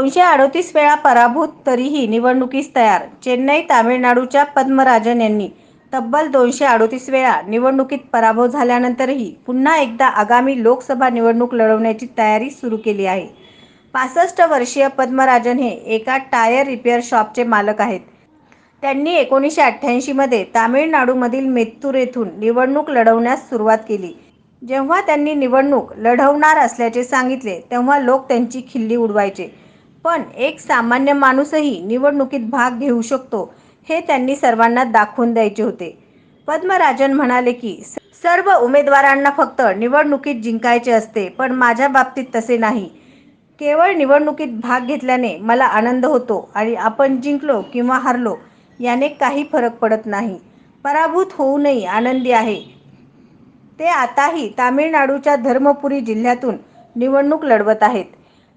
238 वेळा पराभूत तरीही निवडणुकीस तयार. चेन्नई, तामिळनाडूच्या पद्मराजन यांनी तब्बल 238 वेळा निवडणुकीत पराभव झाल्यानंतरही पुन्हा एकदा आगामी लोकसभा निवडणूक लढवण्याची तयारी सुरू केली आहे. 65 वर्षीय पद्मराजन हे एका टायर रिपेअर शॉपचे मालक आहेत. त्यांनी 1988 मध्ये तामिळनाडूमधील मेत्तूर येथून निवडणूक लढवण्यास सुरुवात केली. जेव्हा त्यांनी निवडणूक लढवणार असल्याचे सांगितले तेव्हा लोक त्यांची खिल्ली उडवायचे. पण एक सामान्य माणूसही निवडणुकीत भाग घेऊ शकतो हे त्यांनी सर्वांना दाखवून द्यायचे होते. पद्मराजन म्हणाले की सर्व उमेदवारांना फक्त निवडणुकीत जिंकायचे असते, पण माझ्या बाबतीत तसे नाही. केवळ निवडणुकीत भाग घेतल्याने मला आनंद होतो आणि आपण जिंकलो किंवा हरलो याने काही फरक पडत नाही. पराभूत होऊनही आनंदी आहे. ते आताही तामिळनाडूच्या धर्मपुरी जिल्ह्यातून निवडणूक लढवत आहेत.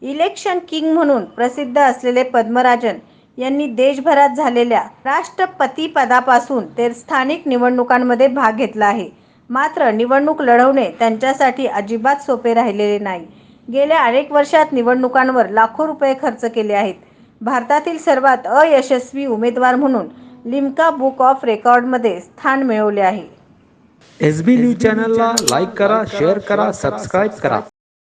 इलेक्शन किंग म्हणून प्रसिद्ध असलेले पद्मराजन यांनी देशभरात झालेल्या राष्ट्रपतीपदापासून ते स्थानिक निवडणुकांमध्ये भाग घेतला आहे. मात्र निवडणूक लढवणे त्यांच्यासाठी अजिबात सोपे राहिलेले नाही. गेल्या अनेक वर्षात निवडणुकांवर लाखो रुपये खर्च केले आहेत. भारतातील सर्वात अयशस्वी उमेदवार म्हणून लिम्का बुक ऑफ रेकॉर्डमध्ये स्थान मिळवले आहे. SB न्यूज चॅनलला लाईक करा, शेअर करा, सबस्क्राईब करा.